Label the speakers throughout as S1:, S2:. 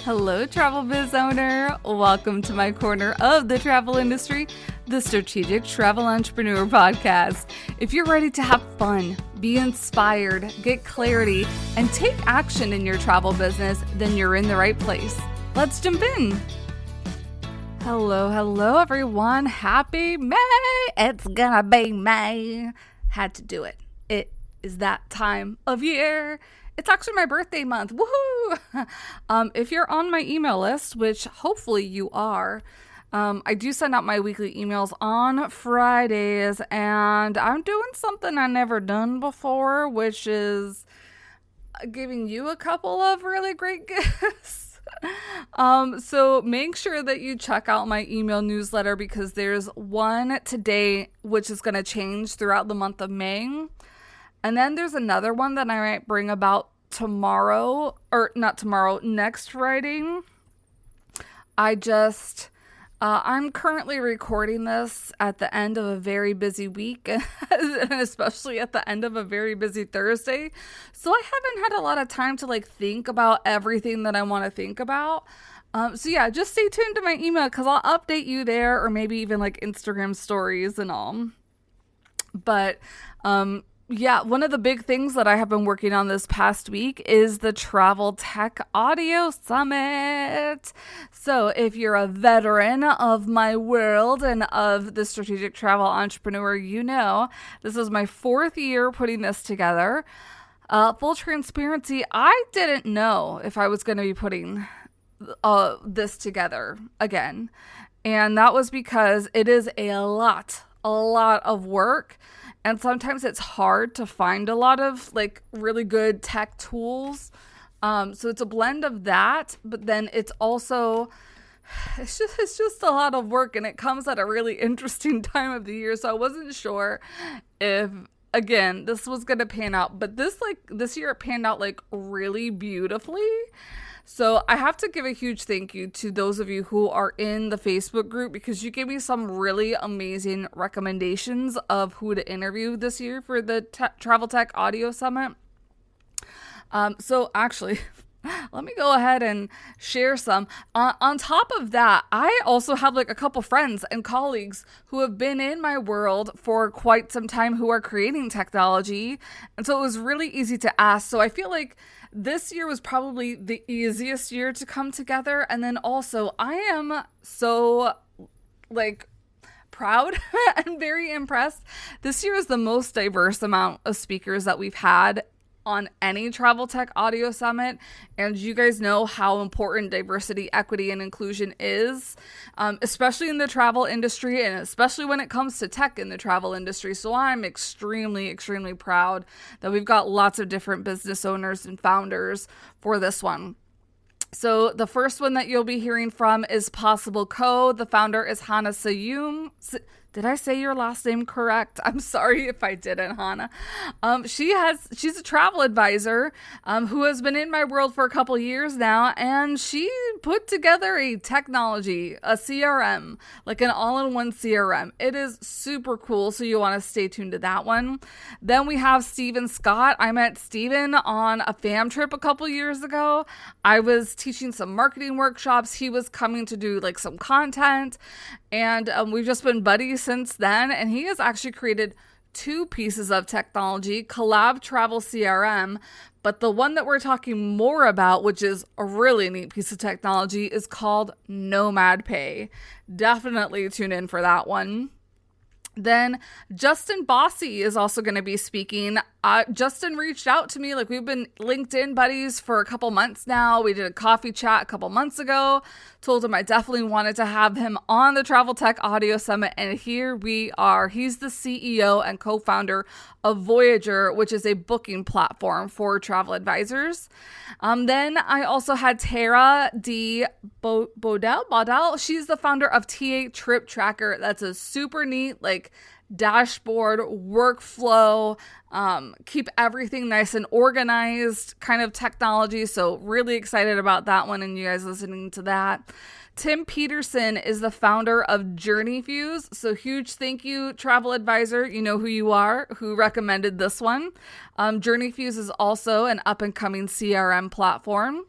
S1: Hello, travel biz owner. Welcome to my corner of the travel industry, the Strategic Travel Entrepreneur Podcast. If you're ready to have fun, be inspired, get clarity, and take action in your travel business, then you're in the right place. Let's jump in. Hello, everyone. Happy May. It's gonna be May. Had to do it. It is that time of year. It's actually my birthday month. Woohoo! If you're on my email list, which hopefully you are, I do send out my weekly emails on Fridays, and I'm doing something I never done before, which is giving you a couple of really great gifts. So make sure that you check out my email newsletter because there's one today, which is going to change throughout the month of May. And then there's another one that I might bring about tomorrow, or not tomorrow, next Friday. I'm currently recording this at the end of a very busy week, and especially at the end of a very busy Thursday. So I haven't had a lot of time to think about everything that I want to think about. So yeah, just stay tuned to my email because I'll update you there, or maybe even Instagram stories and all. But, yeah, one of the big things that I have been working on this past week is the Travel Tech Audio Summit. So if you're a veteran of my world and of the strategic travel entrepreneur, you know this is my 4th year putting this together. Full transparency, I didn't know if I was going to be putting this together again. And that was because it is a lot of work. And sometimes it's hard to find a lot of really good tech tools. So it's a blend of that, but then it's also, it's just a lot of work, and it comes at a really interesting time of the year. So I wasn't sure if, again, this was going to pan out, but this year it panned out really beautifully. So I have to give a huge thank you to those of you who are in the Facebook group because you gave me some really amazing recommendations of who to interview this year for the Travel Tech Audio Summit. So actually, let me go ahead and share some. On top of that, I also have a couple friends and colleagues who have been in my world for quite some time who are creating technology. And so it was really easy to ask. So I feel like this year was probably the easiest year to come together. And then also I am so proud and very impressed. This year is the most diverse amount of speakers that we've had on any Travel Tech Audio Summit. And you guys know how important diversity, equity, and inclusion is, especially in the travel industry and especially when it comes to tech in the travel industry. So I'm extremely proud that we've got lots of different business owners and founders for this one. So the first one that you'll be hearing from is Possible Co. The founder is Hannah Sayum. Did I say your last name correct? I'm sorry if I didn't, Hannah. She's a travel advisor who has been in my world for a couple years now, and she put together a technology, a CRM, an all-in-one CRM. It is super cool, so you want to stay tuned to that one. Then we have Steven Scott. I met Steven on a fam trip a couple years ago. I was teaching some marketing workshops. He was coming to do some content, and we've just been buddies since then, and he has actually created 2 pieces of technology, Collab Travel CRM, but the one that we're talking more about, which is a really neat piece of technology, is called Nomad Pay. Definitely tune in for that one. Then Justin Bossy is also going to be speaking. Justin reached out to me. We've been LinkedIn buddies for a couple months now. We did a coffee chat a couple months ago. Told him I definitely wanted to have him on the Travel Tech Audio Summit. And here we are. He's the CEO and co-founder of Voyager, which is a booking platform for travel advisors. Then I also had Tara D. Baudel. She's the founder of TA Trip Tracker. That's a super neat, dashboard workflow, keep everything nice and organized kind of technology. So really excited about that one and you guys listening to that. Tim Peterson is the founder of Journey Fuse. So huge thank you, travel advisor. You know who you are, who recommended this one. Journey Fuse is also an up and coming CRM platform.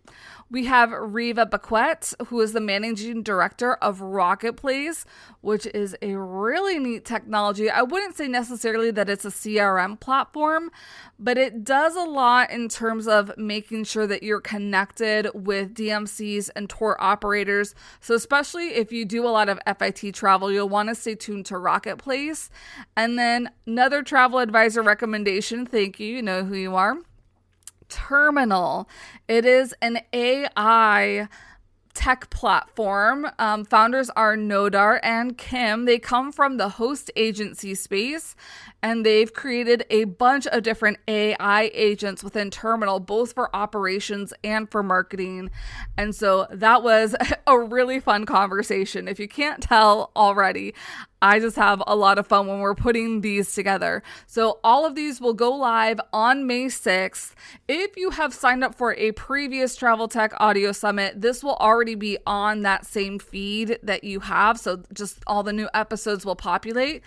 S1: We have Riva Baquet, who is the managing director of Rocket Place, which is a really neat technology. I wouldn't say necessarily that it's a CRM platform, but it does a lot in terms of making sure that you're connected with DMCs and tour operators. So especially if you do a lot of FIT travel, you'll want to stay tuned to Rocket Place. And then another travel advisor recommendation, thank you, you know who you are, Terminal. It is an AI tech platform. Founders are Nodar and Kim. They come from the host agency space, and they've created a bunch of different AI agents within Terminal, both for operations and for marketing. And so that was a really fun conversation. If you can't tell already, I just have a lot of fun when we're putting these together. So all of these will go live on May 6th. If you have signed up for a previous Travel Tech Audio Summit, this will already be on that same feed that you have. So just all the new episodes will populate.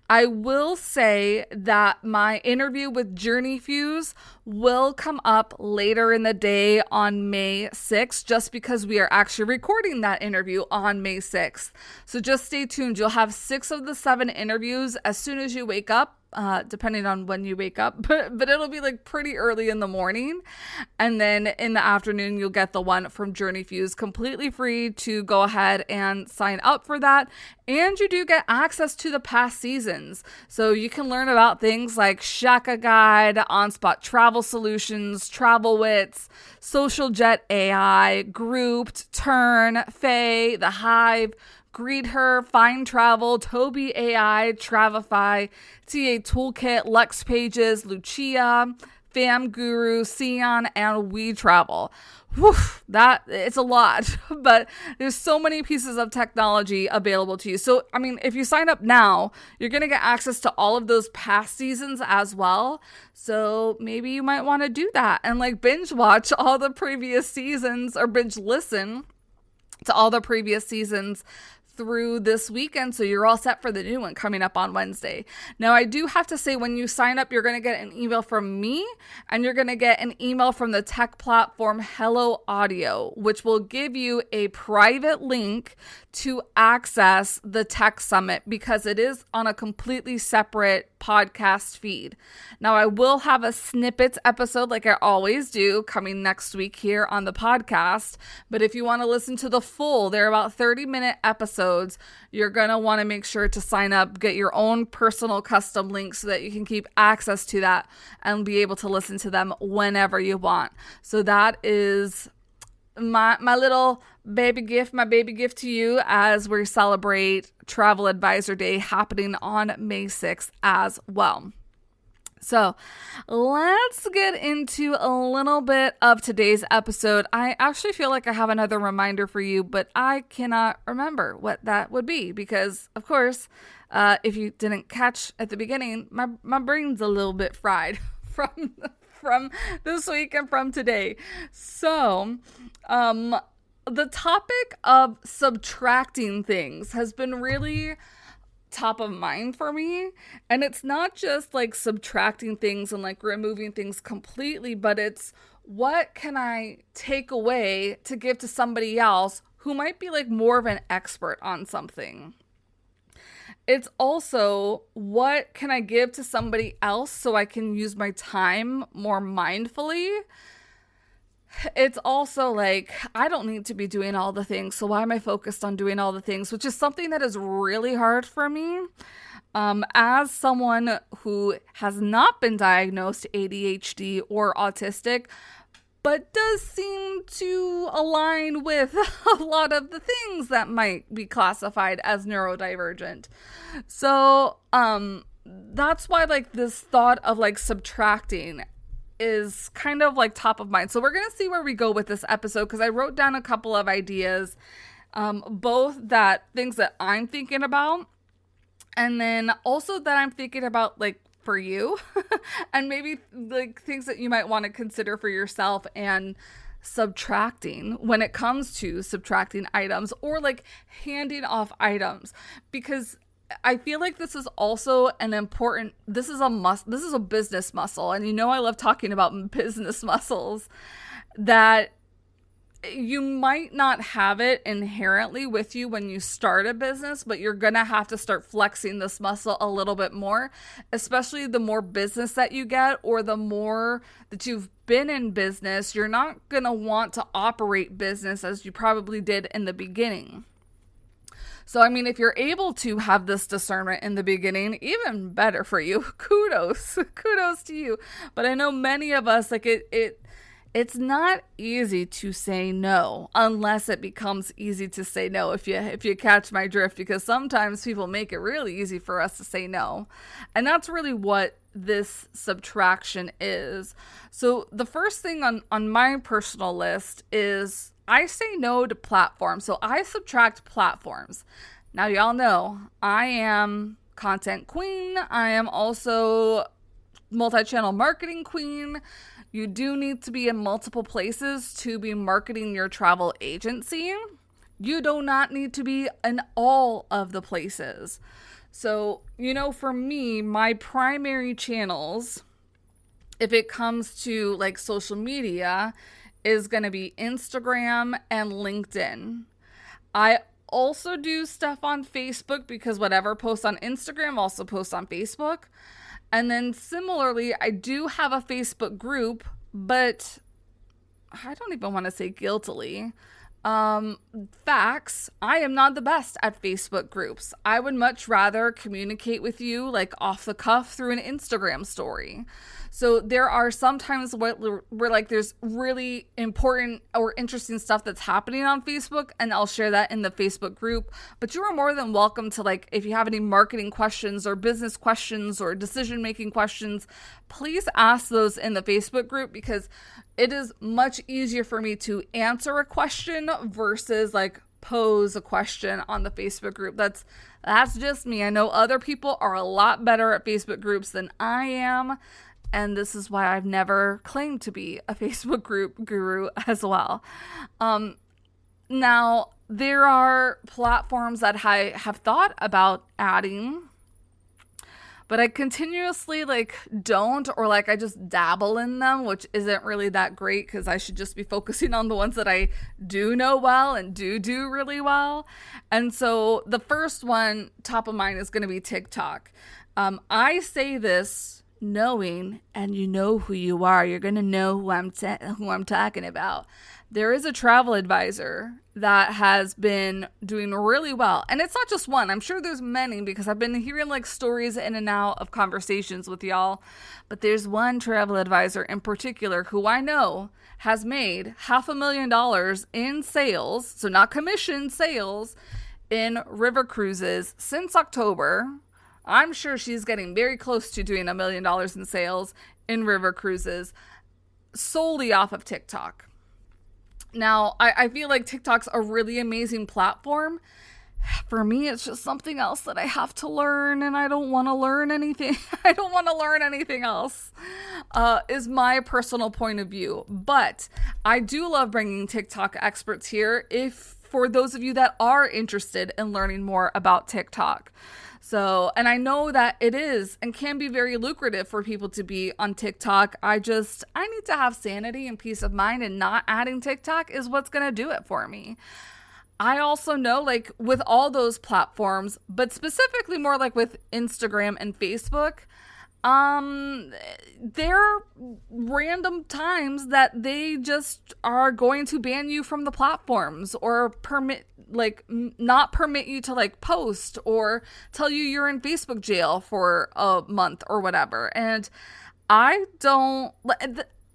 S1: I will say that my interview with Journey Fuse will come up later in the day on May 6th, just because we are actually recording that interview on May 6th. So just stay tuned. You'll have 6 of the 7 interviews as soon as you wake up. Depending on when you wake up, but it'll be like pretty early in the morning. And then in the afternoon, you'll get the one from Journey Fuse, completely free to go ahead and sign up for that. And you do get access to the past seasons. So you can learn about things like Shaka Guide, On-Spot Travel Solutions, Travel Wits, Social Jet AI, Grouped, Turn, Faye, The Hive, Greet Her, Find Travel, Toby AI, Travify, TA Toolkit, Lex Pages, Lucia, Fam Guru, Sion, and We Travel. Whew, it's a lot, but there's so many pieces of technology available to you. So, I mean, if you sign up now, you're going to get access to all of those past seasons as well. So maybe you might want to do that and like binge watch all the previous seasons, or binge listen to all the previous seasons through this weekend, so you're all set for the new one coming up on Wednesday. Now, I do have to say, when you sign up, you're going to get an email from me, and you're going to get an email from the tech platform Hello Audio, which will give you a private link to access the Tech Summit, because it is on a completely separate podcast feed. Now, I will have a snippets episode, like I always do, coming next week here on the podcast. But if you want to listen to the full, they're about 30-minute episodes. You're going to want to make sure to sign up, get your own personal custom link so that you can keep access to that and be able to listen to them whenever you want. So that is my little baby gift to you as we celebrate Travel Advisor Day happening on May 6th as well. So let's get into a little bit of today's episode. I actually feel like I have another reminder for you, but I cannot remember what that would be because, of course, if you didn't catch at the beginning, my brain's a little bit fried from this week and from today. So, the topic of subtracting things has been really top of mind for me. And it's not just like subtracting things and like removing things completely, but it's what can I take away to give to somebody else who might be like more of an expert on something. It's also what can I give to somebody else so I can use my time more mindfully. It's also like, I don't need to be doing all the things, so why am I focused on doing all the things, which is something that is really hard for me. As someone who has not been diagnosed ADHD or autistic, but does seem to align with a lot of the things that might be classified as neurodivergent. So that's why like this thought of like subtracting is kind of like top of mind. So we're going to see where we go with this episode because I wrote down a couple of ideas, both that things that I'm thinking about and then also that I'm thinking about like for you and maybe like things that you might want to consider for yourself and subtracting when it comes to subtracting items or like handing off items, because I feel like this is also this is a business muscle. And you know, I love talking about business muscles, that you might not have it inherently with you when you start a business, but you're going to have to start flexing this muscle a little bit more, especially the more business that you get or the more that you've been in business. You're not going to want to operate business as you probably did in the beginning. So, I mean, if you're able to have this discernment in the beginning, even better for you. Kudos to you. But I know many of us, like it's not easy to say no unless it becomes easy to say no, if you catch my drift, because sometimes people make it really easy for us to say no. And that's really what this subtraction is. So the first thing on my personal list is I say no to platforms. So I subtract platforms. Now, y'all know I am content queen. I am also multi-channel marketing queen. You do need to be in multiple places to be marketing your travel agency. You do not need to be in all of the places. So, for me, my primary channels, if it comes to like social media, is going to be Instagram and LinkedIn. I also do stuff on Facebook because whatever posts on Instagram also posts on Facebook. And then similarly, I do have a Facebook group, but I don't even want to say guiltily. Facts, I am not the best at Facebook groups. I would much rather communicate with you like off the cuff through an Instagram story. So there are sometimes where like there's really important or interesting stuff that's happening on Facebook, and I'll share that in the Facebook group. But you are more than welcome to, like, if you have any marketing questions or business questions or decision-making questions, please ask those in the Facebook group, because it is much easier for me to answer a question versus like pose a question on the Facebook group. That's just me. I know other people are a lot better at Facebook groups than I am. And this is why I've never claimed to be a Facebook group guru as well. Now, there are platforms that I have thought about adding, but I continuously don't, or I just dabble in them, which isn't really that great because I should just be focusing on the ones that I do know well and do really well. And so the first one top of mind is going to be TikTok. I say this knowing, and you know who you are, you're going to know who I'm talking about. There is a travel advisor that has been doing really well. And it's not just one. I'm sure there's many, because I've been hearing stories in and out of conversations with y'all. But there's one travel advisor in particular who I know has made $500,000 in sales, so not commission, sales, in river cruises since October. I'm sure she's getting very close to doing $1 million in sales in river cruises solely off of TikTok. Now, I feel like TikTok's a really amazing platform. For me, it's just something else that I have to learn, and I don't want to learn anything. I don't want to learn anything else, is my personal point of view. But I do love bringing TikTok experts here for those of you that are interested in learning more about TikTok. So, and I know that it is and can be very lucrative for people to be on TikTok. I need to have sanity and peace of mind, and not adding TikTok is what's going to do it for me. I also know, with all those platforms, but specifically more with Instagram and Facebook, there are random times that they just are going to ban you from the platforms, or not permit you to post, or tell you you're in Facebook jail for a month or whatever. And I don't,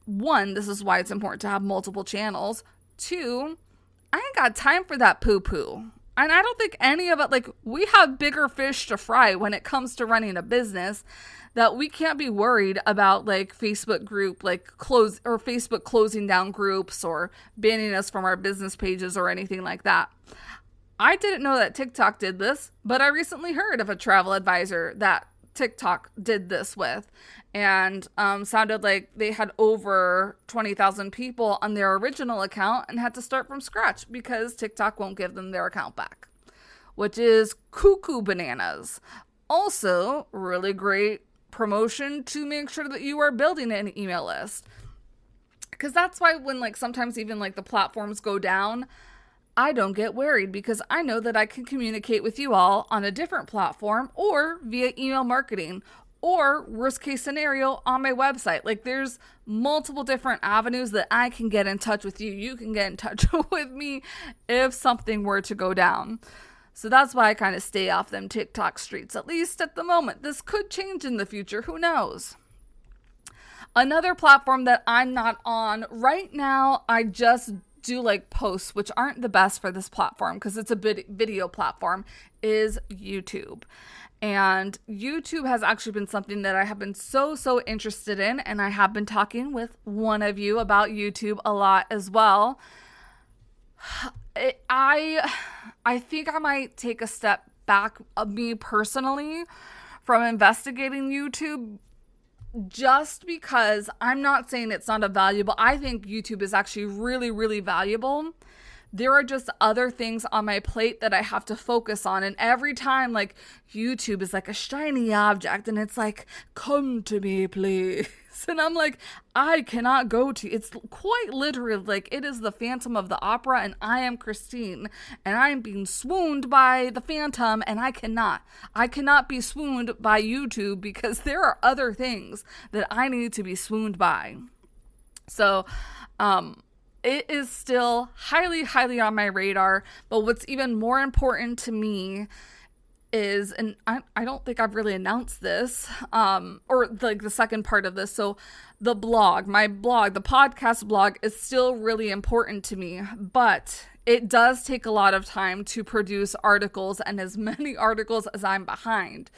S1: one, this is why it's important to have multiple channels. Two, I ain't got time for that poo-poo. And I don't think any of it, we have bigger fish to fry when it comes to running a business, that we can't be worried about Facebook group, Facebook closing down groups or banning us from our business pages or anything like that. I didn't know that TikTok did this, but I recently heard of a travel advisor that TikTok did this with, and sounded like they had over 20,000 people on their original account and had to start from scratch because TikTok won't give them their account back, which is cuckoo bananas. Also, really great promotion to make sure that you are building an email list. Because that's why when like sometimes even like the platforms go down, I don't get worried because I know that I can communicate with you all on a different platform or via email marketing or worst case scenario on my website. Like there's multiple different avenues that I can get in touch with you. You can get in touch with me if something were to go down. So that's why I kind of stay off them TikTok streets, at least at the moment. This could change in the future. Who knows? Another platform that I'm not on right now, I just do like posts, which aren't the best for this platform because it's a video platform, is YouTube. And YouTube has actually been something that I have been so interested in. And I have been talking with one of you about YouTube a lot as well. I think I might take a step back, me personally, from investigating YouTube, just because I'm not saying it's not a valuable. I think YouTube is actually really valuable. There are just other things on my plate that I have to focus on. And every time, like, YouTube is like a shiny object and it's like, come to me, please. And I'm like, I cannot go to, it's quite literally like it is the Phantom of the Opera and I am Christine and I am being swooned by the Phantom and I cannot be swooned by YouTube because there are other things that I need to be swooned by. So, it is still highly on my radar, but what's even more important to me is, and I don't think I've really announced this, or like the second part of this. So the blog, the podcast blog is still really important to me, but it does take a lot of time to produce articles and as many articles as I'm behind.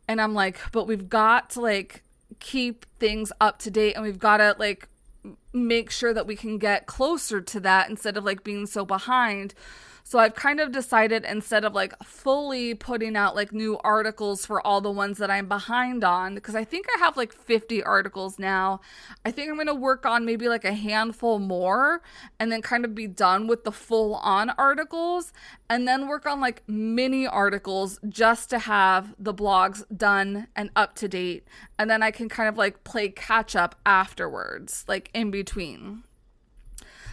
S1: And I'm like, but we've got to like keep things up to date and we've got to like make sure that we can get closer to that instead of like being so behind. So I've kind of decided, instead of like fully putting out like new articles for all the ones that I'm behind on, because I think I have like 50 articles now, I think I'm going to work on maybe like a handful more and then kind of be done with the full on articles and then work on like mini articles just to have the blogs done and up to date. And then I can kind of like play catch up afterwards, like in between.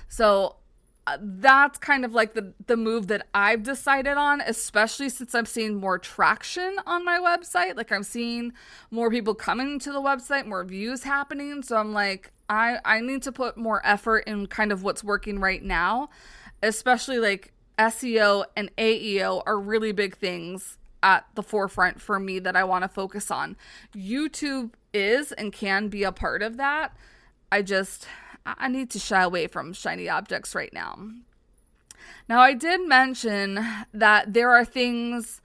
S1: So that's kind of like the move that I've decided on, especially since I'm seeing more traction on my website. Like I'm seeing more people coming to the website, more views happening. So I'm like, I need to put more effort in kind of what's working right now, especially like SEO and AEO are really big things at the forefront for me that I want to focus on. YouTube is and can be a part of that. I need to shy away from shiny objects right now. Now, I did mention that there are things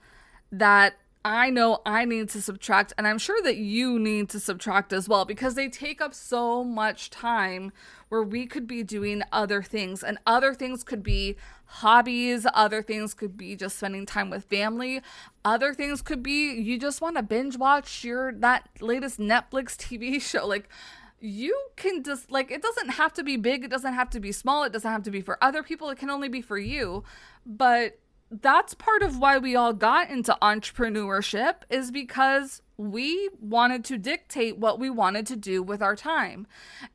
S1: that I know I need to subtract, and I'm sure that you need to subtract as well, because they take up so much time where we could be doing other things, and other things could be hobbies, other things could be just spending time with family, other things could be you just want to binge watch that latest Netflix TV show. Like, you can just, like, it doesn't have to be big, it doesn't have to be small, it doesn't have to be for other people, it can only be for you. But that's part of why we all got into entrepreneurship, is because we wanted to dictate what we wanted to do with our time.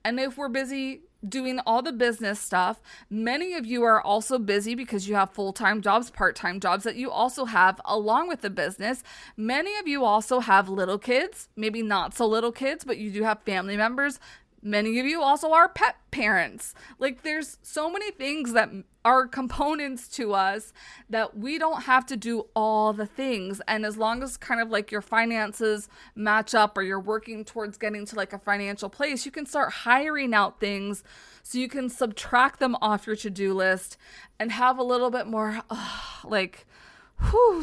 S1: And if we're busy doing all the business stuff, many of you are also busy because you have full-time jobs, part-time jobs that you also have along with the business. Many of you also have little kids, maybe not so little kids, but you do have family members. Many of you also are pet parents. Like, there's so many things that are components to us that we don't have to do all the things. And as long as kind of like your finances match up, or you're working towards getting to like a financial place, you can start hiring out things so you can subtract them off your to-do list and have a little bit more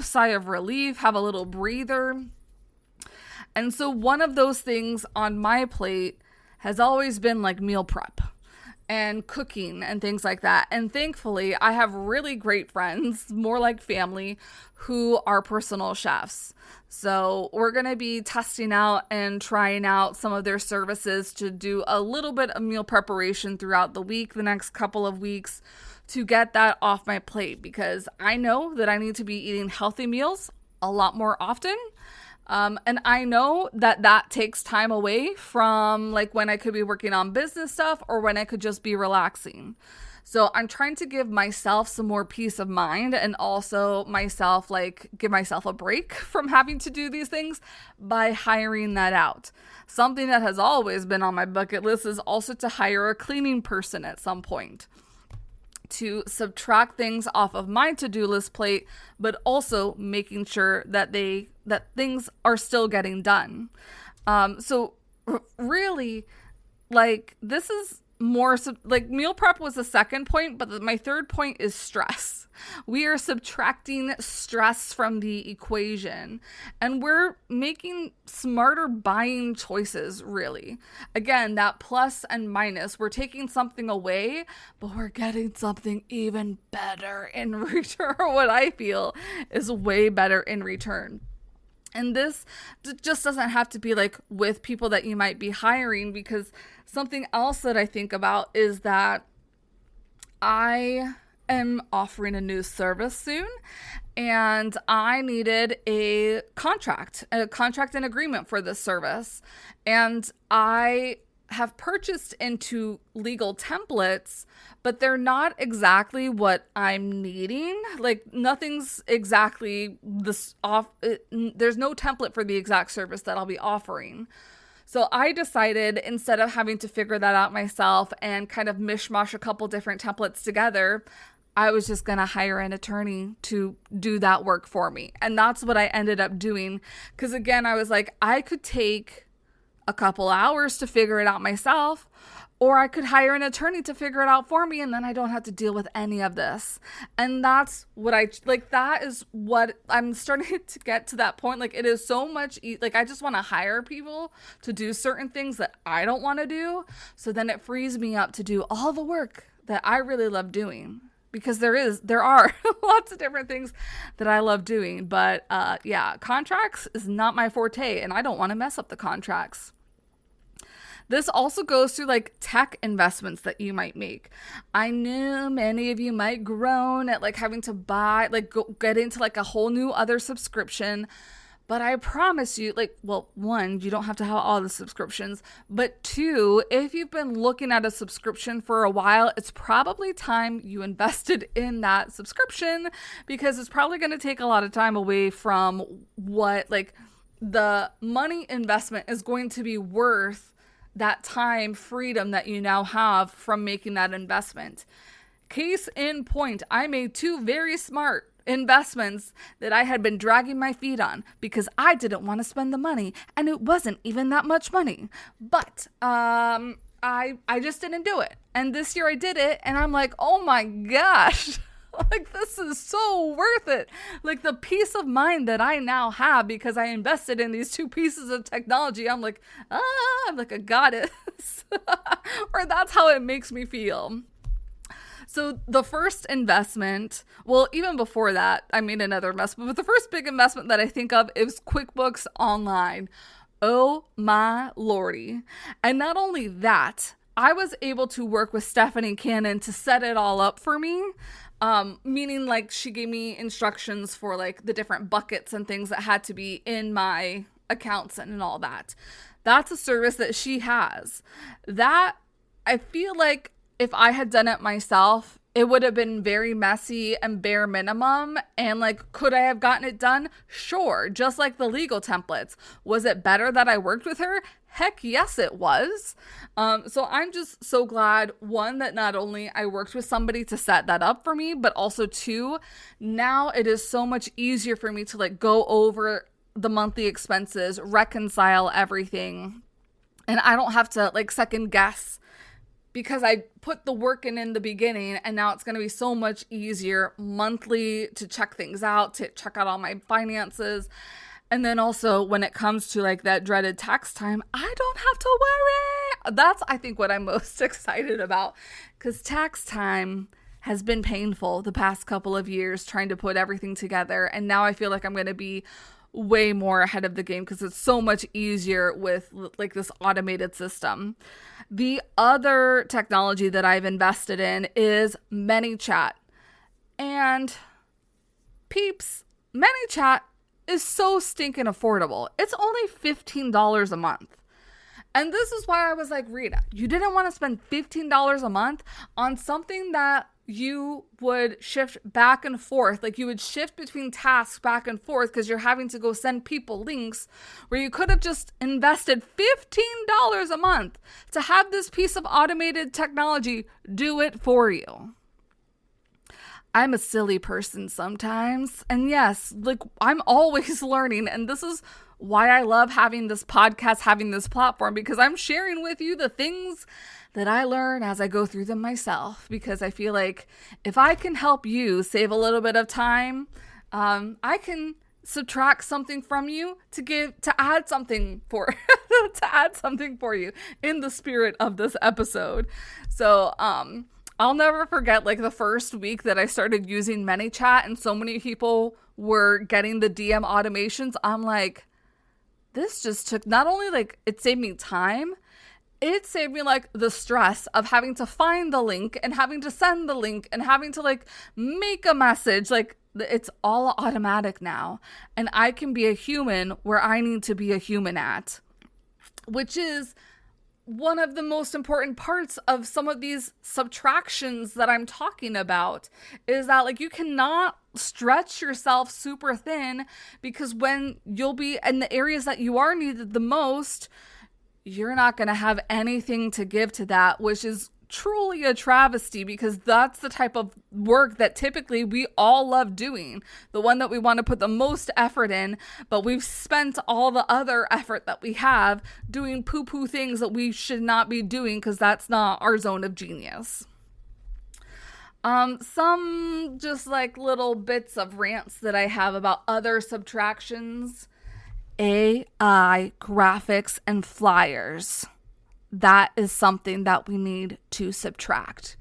S1: sigh of relief, have a little breather. And so one of those things on my plate has always been like meal prep and cooking and things like that. And thankfully, I have really great friends, more like family, who are personal chefs. So we're going to be testing out and trying out some of their services to do a little bit of meal preparation throughout the week, the next couple of weeks, to get that off my plate, because I know that I need to be eating healthy meals a lot more often. And I know that that takes time away from like when I could be working on business stuff or when I could just be relaxing. So I'm trying to give myself some more peace of mind and also myself, like, give myself a break from having to do these things by hiring that out. Something that has always been on my bucket list is also to hire a cleaning person at some point to subtract things off of my to-do list plate, but also making sure that things are still getting done. Really, like, this is more like meal prep was the second point, but my third point is stress. We are subtracting stress from the equation and we're making smarter buying choices, really. Again, that plus and minus, we're taking something away, but we're getting something even better in return. What I feel is way better in return. And this just doesn't have to be like with people that you might be hiring, because something else that I think about is that I am offering a new service soon and I needed a contract and agreement for this service. And I have purchased into legal templates, but they're not exactly what I'm needing. Like, nothing's exactly this off. There's no template for the exact service that I'll be offering. So I decided, instead of having to figure that out myself and kind of mishmash a couple different templates together, I was just going to hire an attorney to do that work for me. And that's what I ended up doing. Because again, I was like, I could take a couple hours to figure it out myself, or I could hire an attorney to figure it out for me, and then I don't have to deal with any of this. And that's what that is what I'm starting to get to that point. Like, it is so much, like, I just want to hire people to do certain things that I don't want to do. So then it frees me up to do all the work that I really love doing. Because there are lots of different things that I love doing. But contracts is not my forte, and I don't want to mess up the contracts. This also goes through like tech investments that you might make. I know many of you might groan at like having to buy, like get into like a whole new other subscription. But I promise you, like, well, one, you don't have to have all the subscriptions. But two, if you've been looking at a subscription for a while, it's probably time you invested in that subscription, because it's probably going to take a lot of time away from what, like, the money investment is going to be worth that time freedom that you now have from making that investment. Case in point, I made two very smart investments that I had been dragging my feet on because I didn't want to spend the money, and it wasn't even that much money. But I just didn't do it. And this year I did it, and I'm like, oh my gosh. Like, this is so worth it. Like, the peace of mind that I now have because I invested in these two pieces of technology, I'm like a goddess. Or that's how it makes me feel. So the first investment, well, even before that, I made another investment, but the first big investment that I think of is QuickBooks Online. Oh my lordy. And not only that, I was able to work with Stephanie Cannon to set it all up for me. Meaning, like, she gave me instructions for like the different buckets and things that had to be in my accounts and all that. That's a service that she has. That, I feel like if I had done it myself, it would have been very messy and bare minimum. And like, could I have gotten it done? Sure. Just like the legal templates. Was it better that I worked with her? Heck yes, it was. So I'm just so glad, one, that not only I worked with somebody to set that up for me, but also two, now it is so much easier for me to like go over the monthly expenses, reconcile everything. And I don't have to like second guess, because I put the work in the beginning, and now it's going to be so much easier monthly to check things out, to check out all my finances. And then also when it comes to like that dreaded tax time, I don't have to worry. That's, I think, what I'm most excited about, because tax time has been painful the past couple of years trying to put everything together. And now I feel like I'm going to be way more ahead of the game because it's so much easier with like this automated system. The other technology that I've invested in is ManyChat. And peeps, ManyChat is so stinking affordable. It's only $15 a month. And this is why I was like, Rita, you didn't want to spend $15 a month on something that you would shift back and forth. Like you would shift between tasks back and forth because you're having to go send people links where you could have just invested $15 a month to have this piece of automated technology do it for you. I'm a silly person sometimes. And yes, like I'm always learning. And this is why I love having this podcast, having this platform, because I'm sharing with you the things that I learn as I go through them myself. Because I feel like if I can help you save a little bit of time, I can subtract something from you to add something for you in the spirit of this episode. So, I'll never forget like the first week that I started using ManyChat and so many people were getting the DM automations. I'm like, this just took, not only like it saved me time, it saved me like the stress of having to find the link and having to send the link and having to like make a message. Like it's all automatic now. And I can be a human where I need to be a human at, which is one of the most important parts of some of these subtractions that I'm talking about, is that like you cannot stretch yourself super thin, because when you'll be in the areas that you are needed the most, you're not going to have anything to give to that, which is truly a travesty, because that's the type of work that typically we all love doing, the one that we want to put the most effort in, but we've spent all the other effort that we have doing poo-poo things that we should not be doing because that's not our zone of genius. Some just like little bits of rants that I have about other subtractions. AI graphics and flyers. That is something that we need to subtract.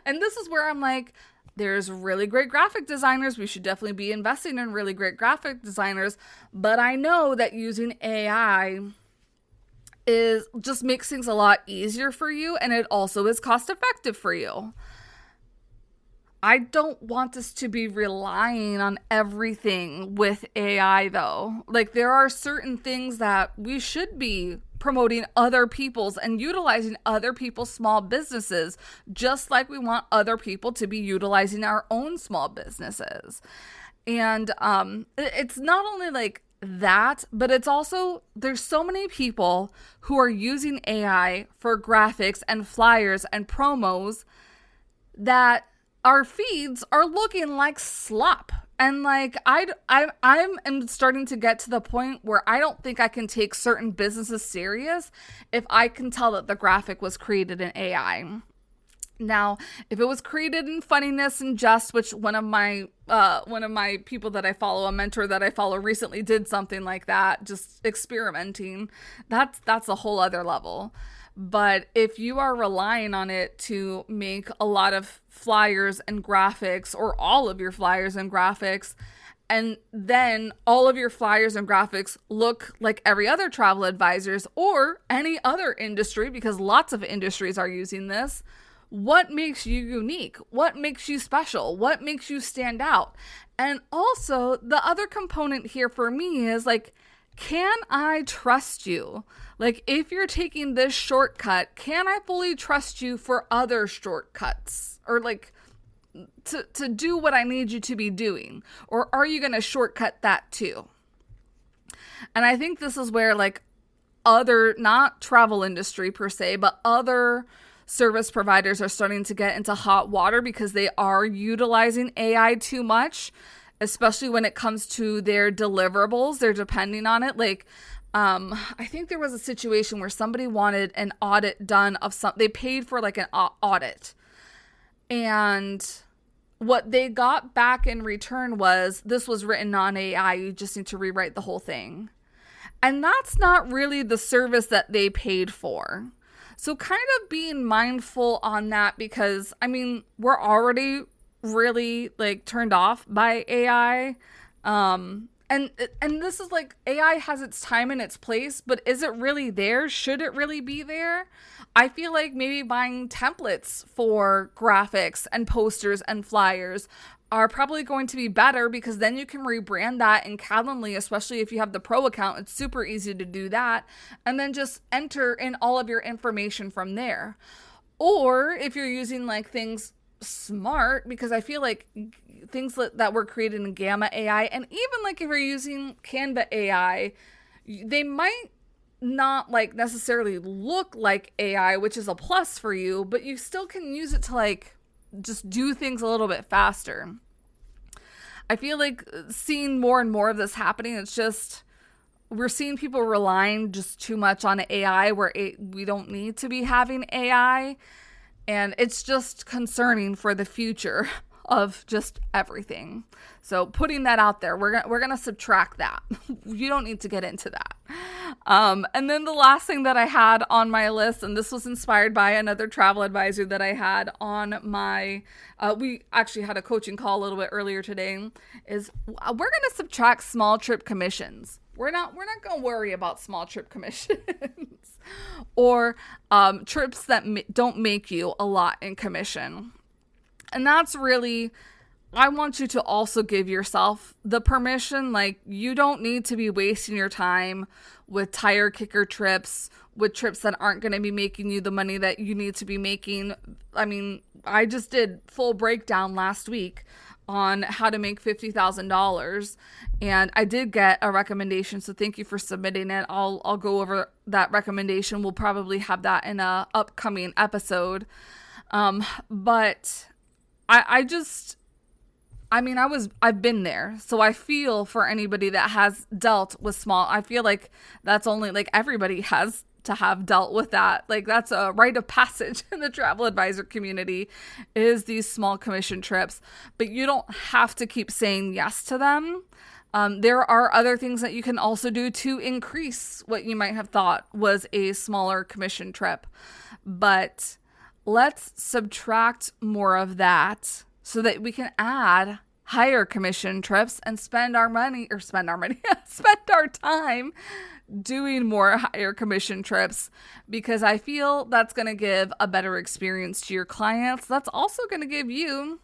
S1: And this is where I'm like, there's really great graphic designers. We should definitely be investing in really great graphic designers. But I know that using AI just makes things a lot easier for you. And it also is cost effective for you. I don't want us to be relying on everything with AI though. Like there are certain things that we should be promoting other people's and utilizing other people's small businesses, just like we want other people to be utilizing our own small businesses. And it's not only like that, but it's also, there's so many people who are using AI for graphics and flyers and promos that our feeds are looking like slop. And like I'm starting to get to the point where I don't think I can take certain businesses serious if I can tell that the graphic was created in AI. Now, if it was created in funniness and jest, which one of my people that I follow, a mentor that I follow, recently did something like that, just experimenting, that's a whole other level. But if you are relying on it to make a lot of flyers and graphics, or all of your flyers and graphics, and then all of your flyers and graphics look like every other travel advisor's or any other industry, because lots of industries are using this, what makes you unique? What makes you special? What makes you stand out? And also, the other component here for me is like, can I trust you? Like, if you're taking this shortcut, can I fully trust you for other shortcuts? Or like to do what I need you to be doing? Or are you going to shortcut that too? And I think this is where like other, not travel industry per se, but other service providers are starting to get into hot water because they are utilizing AI too much, especially when it comes to their deliverables. They're depending on it. Like, I think there was a situation where somebody wanted an audit done of they paid for like an audit. And what they got back in return was, this was written on AI. You just need to rewrite the whole thing. And that's not really the service that they paid for. So kind of being mindful on that, because I mean, we're already really like turned off by AI. And this is like, AI has its time and its place, but is it really there? Should it really be there? I feel like maybe buying templates for graphics and posters and flyers are probably going to be better, because then you can rebrand that in Calendly, especially if you have the pro account. It's super easy to do that, and then just enter in all of your information from there. Or if you're using like things smart, because I feel like things that were created in Gamma AI, and even like if you're using Canva AI, they might not like necessarily look like AI, which is a plus for you, but you still can use it to like just do things a little bit faster. I feel like seeing more and more of this happening, it's just, we're seeing people relying just too much on AI where we don't need to be having AI. And it's just concerning for the future of just everything. So putting that out there, we're gonna subtract that. You don't need to get into that. And then the last thing that I had on my list, and this was inspired by another travel advisor that I had on my, we actually had a coaching call a little bit earlier today, is we're gonna subtract small trip commissions. We're not gonna worry about small trip commissions or trips that don't make you a lot in commission. And that's really, I want you to also give yourself the permission. Like, you don't need to be wasting your time with tire kicker trips, with trips that aren't going to be making you the money that you need to be making. I mean, I just did full breakdown last week on how to make $50,000, and I did get a recommendation, so thank you for submitting it. I'll go over that recommendation. We'll probably have that in a upcoming episode. But I've been there, so I feel for anybody that has dealt with small. I feel like that's only like everybody has to have dealt with that. Like, that's a rite of passage in the travel advisor community, is these small commission trips, but you don't have to keep saying yes to them. There are other things that you can also do to increase what you might have thought was a smaller commission trip, but let's subtract more of that so that we can add higher commission trips and spend our time doing more higher commission trips, because I feel that's going to give a better experience to your clients. That's also going to give you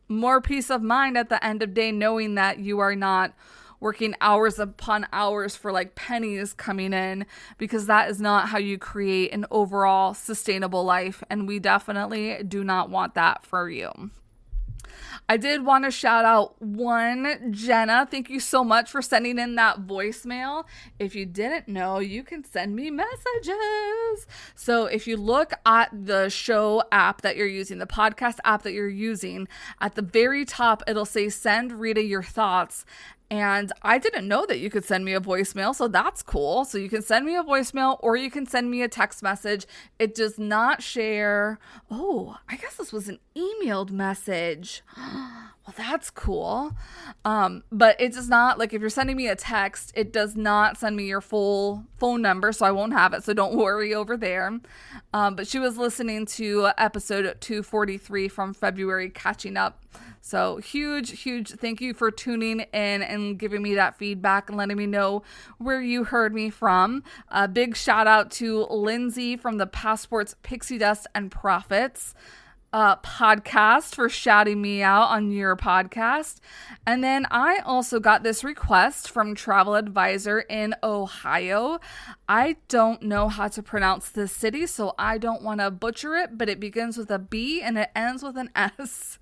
S1: more peace of mind at the end of the day, knowing that you are not working hours upon hours for like pennies coming in, because that is not how you create an overall sustainable life. And we definitely do not want that for you. I did want to shout out one, Jenna. Thank you so much for sending in that voicemail. If you didn't know, you can send me messages. So if you look at the show app that you're using, the podcast app that you're using, at the very top, it'll say send Rita your thoughts. And I didn't know that you could send me a voicemail, so that's cool. So you can send me a voicemail or you can send me a text message. It does not share. Oh, I guess this was an emailed message. Well, that's cool. But it does not, like, if you're sending me a text, it does not send me your full phone number, so I won't have it. So don't worry over there. But she was listening to episode 243 from February, catching up. So huge thank you for tuning in and giving me that feedback and letting me know where you heard me from. A big shout out to Lindsay from the Passports, Pixie Dust, and Profits podcast for shouting me out on your podcast. And then I also got this request from Travel Advisor in Ohio. I don't know how to pronounce this city, so I don't want to butcher it, but it begins with a B and it ends with an S.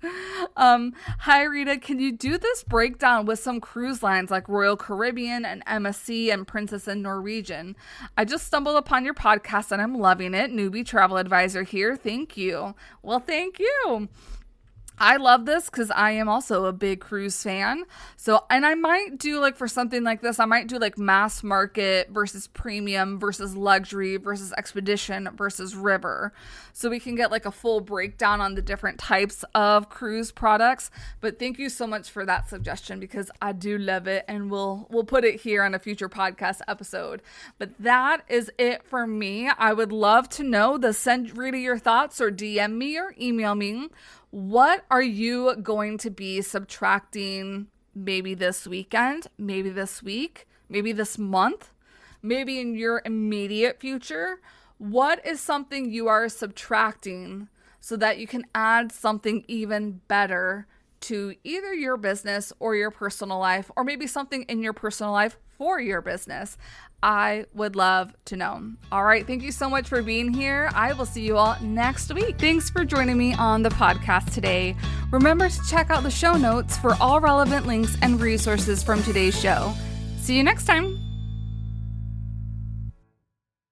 S1: Hi Rita, can you do this breakdown with some cruise lines like Royal Caribbean and MSC and Princess and Norwegian? I just stumbled upon your podcast and I'm loving it. Newbie Travel Advisor here. Thank you. Well, thank you. I love this because I am also a big cruise fan. So, and I might do like for something like this, I might do like mass market versus premium versus luxury versus expedition versus river. So we can get like a full breakdown on the different types of cruise products. But thank you so much for that suggestion because I do love it, and we'll put it here on a future podcast episode. But that is it for me. I would love to know, send Rita your thoughts or DM me or email me. What are you going to be subtracting maybe this weekend, maybe this week, maybe this month, maybe in your immediate future? What is something you are subtracting so that you can add something even better to either your business or your personal life, or maybe something in your personal life for your business? I would love to know. All right. Thank you so much for being here. I will see you all next week. Thanks for joining me on the podcast today. Remember to check out the show notes for all relevant links and resources from today's show. See you next time.